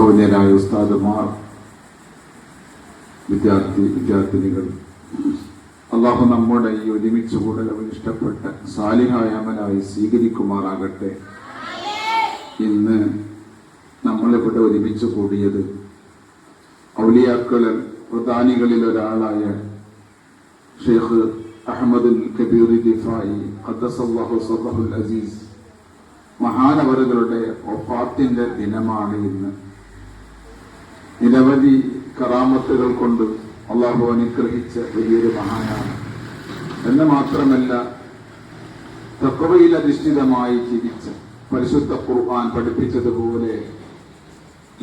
ബഹുമാന്യരായ ഉസ്താദുമാർ, വിദ്യാർത്ഥിനികൾ, അള്ളാഹു നമ്മുടെ ഈ ഒരുമിച്ച് കൂടൽ അവൻ ഇഷ്ടപ്പെട്ട സാലിഹായ അമലായി സ്വീകരിക്കുമാറാകട്ടെ. ഇന്ന് നമ്മളിവിടെ ഒരുമിച്ച് കൂടിയത് ഔലിയാക്കളിൽ പ്രധാനികളിൽ ഒരാളായ ഷെയ്ഖ് അഹമ്മദുൽ കബീർ റിഫായി ഖദ്ദസല്ലാഹു സിർറഹുൽ അസീസ് മഹാനവറുകളുടെ വഫാത്തിന്റെ ദിനമാണ് ഇന്ന്. നിരവധി കറാമത്തുകൾ കൊണ്ട് അള്ളാഹു അനുഗ്രഹിച്ച വലിയൊരു മഹാനാണ് എന്ന് മാത്രമല്ല, തഖ്വയിൽ അധിഷ്ഠിതമായി ജീവിച്ച പരിശുദ്ധ ഖുർആൻ പഠിപ്പിച്ചതുപോലെ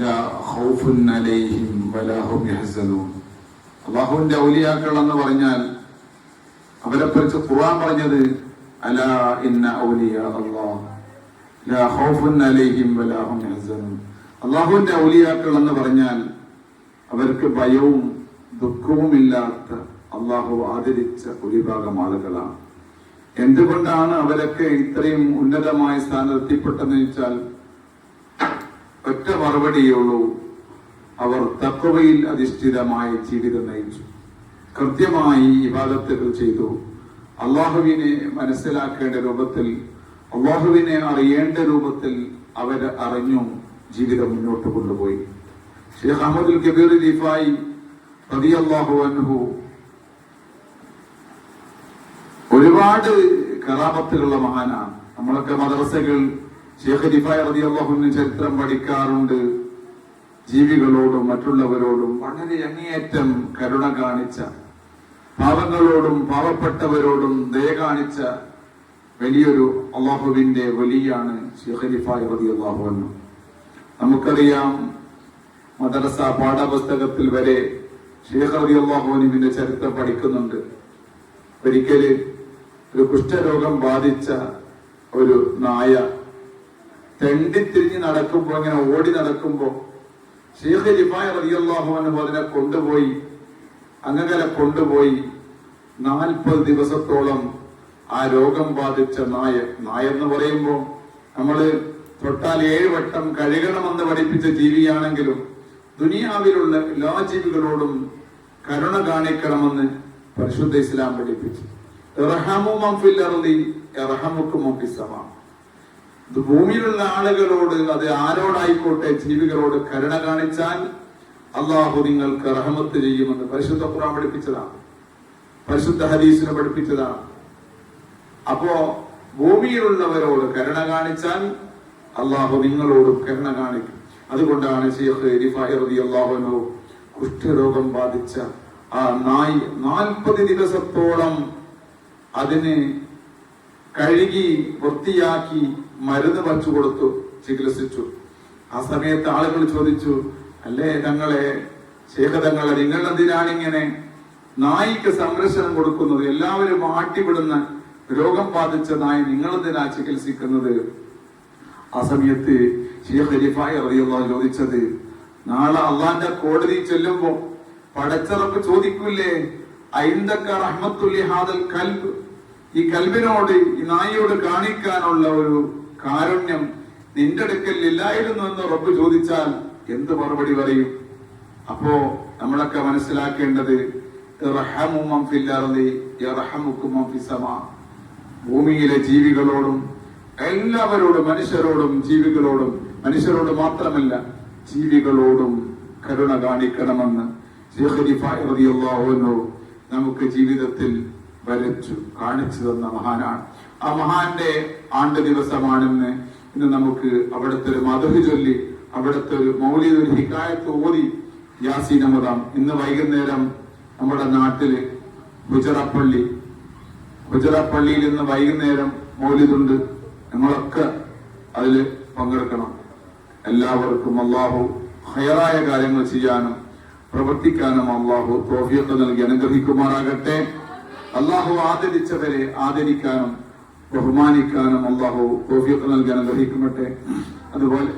ലാ ഖൗഫുൻ അലൈഹിം വലാ ഹും യഹ്സനൂൻ. അള്ളാഹുവിന്റെ ഔലിയാക്കൾ എന്ന് പറഞ്ഞാൽ അവരെക്കുറിച്ച് ഖുർആൻ പറഞ്ഞത് അലാ ഇന്ന ഔലിയാ അല്ലാഹ് ലാ ഖൗഫുൻ അലൈഹിം വലാ ഹും യഹ്സനൂൻ. അള്ളാഹുവിന്റെ ഔലിയാക്കൾ എന്ന് പറഞ്ഞാൽ അവർക്ക് ഭയവും ദുഃഖവുമില്ലാത്ത അള്ളാഹു ആദരിച്ച ഒരു വിഭാഗം ആളുകളാണ്. എന്തുകൊണ്ടാണ് അവരൊക്കെ ഇത്രയും ഉന്നതമായ സ്ഥാനത്തെത്തിപ്പെട്ടെന്ന് വെച്ചാൽ ഒറ്റ മറുപടിയുള്ളൂ, അവർ തഖ്വയിൽ അധിഷ്ഠിതമായ ജീവിതം നയിച്ചു, കൃത്യമായി ഇബാദത്തുകൾ ചെയ്തു, അള്ളാഹുവിനെ മനസ്സിലാക്കേണ്ട രൂപത്തിൽ, അള്ളാഹുവിനെ അറിയേണ്ട രൂപത്തിൽ അവർ അറിഞ്ഞു ജീവിതം മുന്നോട്ട് കൊണ്ടുപോയി. ഷെയ്ഖ് അഹ്മദുൽ കബീർ റിഫായി റളിയല്ലാഹു അൻഹു ഒരുപാട് കറാമത്തുകളുള്ള മഹാനാണ്. നമ്മളൊക്കെ മദ്രസകൾ ഷെയ്ഖ് റിഫായി റളിയല്ലാഹു അൻഹു ചരിത്രം പഠിക്കാറുണ്ട്. ജീവികളോടും മറ്റുള്ളവരോടും വളരെ അങ്ങേയറ്റം കരുണ കാണിച്ച, പാവങ്ങളോടും പാവപ്പെട്ടവരോടും ദയ കാണിച്ച വലിയൊരു അള്ളാഹുവിന്റെ വലിയാണ് ഷെയ്ഖ് റിഫായി റളിയല്ലാഹു അൻഹു. നമുക്കറിയാം, മദ്രസ പാഠപുസ്തകത്തിൽ വരെ ഷെയ്ഖ് റളിയല്ലാഹു അൻഹുവിന്റെ ചരിത്രം പഠിക്കുന്നുണ്ട്. ഒരിക്കല് ഒരു കുഷ്ഠരോഗം ബാധിച്ച ഒരു നായ തെണ്ടിത്തിരിഞ്ഞ് നടക്കുമ്പോ, ഇങ്ങനെ ഓടി നടക്കുമ്പോ ഷെയ്ഖ് റിഫായി റളിയല്ലാഹു അൻഹു അതിനെ കൊണ്ടുപോയി, അങ്ങനെ കൊണ്ടുപോയി 40 ദിവസത്തോളം ആ രോഗം ബാധിച്ച നായ എന്ന് പറയുമ്പോ നമ്മള് തൊട്ടാൽ 7 വട്ടം കഴുകണമെന്ന് പഠിപ്പിച്ച ജീവിയാണെങ്കിലും ദുനിയാവിലുള്ള എല്ലാ ജീവികളോടും കരുണ കാണിക്കണമെന്ന് പരിശുദ്ധ ഇസ്ലാം പഠിപ്പിച്ചു. ഇർഹമു മൻ ഫിൽ അർളി യർഹമുക്കും മൻ ഫിസ് സമാ. ഭൂമിയിലുള്ള ആളുകളോട്, അത് ആരോടായിക്കോട്ടെ, ജീവികളോട് കരുണ കാണിച്ചാൽ അള്ളാഹു നിങ്ങൾക്ക് റഹ്മത്ത് ചെയ്യുമെന്ന് പരിശുദ്ധ ഖുർആൻ പഠിപ്പിച്ചതാണ്, പരിശുദ്ധ ഹദീസിനെ പഠിപ്പിച്ചതാണ്. അപ്പോ ഭൂമിയിലുള്ളവരോട് കരുണ കാണിച്ചാൽ അള്ളാഹു നിങ്ങളോട് കരുണ കാണിക്കും. അതുകൊണ്ടാണ് ഷെയ്ഖ് റിഫായി റളിയല്ലാഹു അൻഹു കുഷ്ഠരോഗം ബാധിച്ച ആ നായി 40 ദിവസത്തോളം അതിന് കഴുകി വൃത്തിയാക്കി മരുന്ന് വച്ചു കൊടുത്തു, ചികിത്സിച്ചു. ആ സമയത്ത് ആളുകൾ ചോദിച്ചു, അല്ലേ തങ്ങളെ, ഷെയ്ഖ് തങ്ങളെ, നിങ്ങൾ എന്തിനാണ് ഇങ്ങനെ നായിക്ക് സംരക്ഷണം കൊടുക്കുന്നത്? എല്ലാവരും ആട്ടിവിടുന്ന രോഗം ബാധിച്ച നായി നിങ്ങൾ എന്തിനാ ചികിത്സിക്കുന്നത്? ആ സമയത്ത് ഷെയ്ഖ് റിഫായി റളിയല്ലാഹു അൻഹു ചോദിച്ചത്, നാളെ അള്ളാന്റെ കോടതി ചെല്ലുമ്പോ പടച്ചറപ്പ് ചോദിക്കൂലേ, ഐന്ദക റഹ്മത്തുൽ ലിഹാദൽ കൽബ്, ഈ കൽബിനോട്, ഈ നായിയോട് കാണിക്കാനുള്ള ഒരു കാരുണ്യം നിന്റെ അടുക്കൽ ഇല്ലായിരുന്നു എന്ന് റബ്ബ് ചോദിച്ചാൽ എന്ത് മറുപടി പറയും? അപ്പോ നമ്മളൊക്കെ മനസ്സിലാക്കേണ്ടത് ഇർഹമു മൻ ഫിൽ അർളി യർഹമുക്കും മൻ ഫിസ് സമാ. ഭൂമിയിലെ ജീവികളോടും എല്ലാവരോടും, മനുഷ്യരോടും ജീവികളോടും, മനുഷ്യരോട് മാത്രമല്ല ജീവികളോടും കരുണ കാണിക്കണമെന്ന് ഷെയ്ഖ് റിഫായി റളിയല്ലാഹു അൻഹു നമുക്ക് ജീവിതത്തിൽ വരച്ചു കാണിച്ചു തന്ന മഹാനാണ്. ആ മഹാന്റെ ആണ്ട് ദിവസമാണെന്ന് ഇന്ന് നമുക്ക് അവിടുത്തെ ഒരു മദ്ഹ് ചൊല്ലി, അവിടുത്തെ ഒരു മൗലിദ്, ഒരു ഹികായത്ത് ഓതി യാസീൻ ഓതാം. ഇന്ന് വൈകുന്നേരം നമ്മുടെ നാട്ടില് ഹുജറപ്പള്ളിയിൽ ഇന്ന് വൈകുന്നേരം മൗലിദുണ്ട്. ഞങ്ങളൊക്കെ അതില് പങ്കെടുക്കണം. എല്ലാവർക്കും അള്ളാഹു ഹൈറായ കാര്യങ്ങൾ ചെയ്യാനും പ്രവർത്തിക്കാനും അള്ളാഹു തൗഫീഖ് നൽകി അനുഗ്രഹിക്കുമാറാകട്ടെ. അള്ളാഹു ആദരിച്ചവരെ ആദരിക്കാനും ബഹുമാനിക്കാനും അള്ളാഹു തൗഫീഖ് നൽകി അനുഗ്രഹിക്കട്ടെ. അതുപോലെ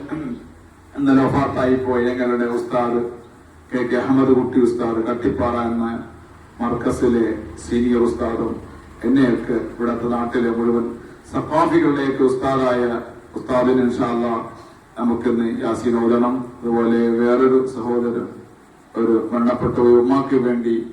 ഇന്നലെ വഫാത്തായി പോയ ഞങ്ങളുടെ ഉസ്താദ് കെ അഹമ്മദ് കുട്ടി ഉസ്താദ്, കട്ടിപ്പാറ എന്ന മർക്കസിലെ സീനിയർ ഉസ്താദും എന്നെയൊക്കെ ഇവിടുത്തെ നാട്ടിലെ മുഴുവൻ സഖാഫികളുടെയൊക്കെ ഉസ്താദായ ഉസ്താദിന് ഇൻഷാ അല്ലാഹ് നമുക്കിന്ന് യാസീൻ ഓതണം. അതുപോലെ വേറൊരു സഹോദരൻ ഒരു മരണപ്പെട്ട ഉമ്മാക്ക് വേണ്ടി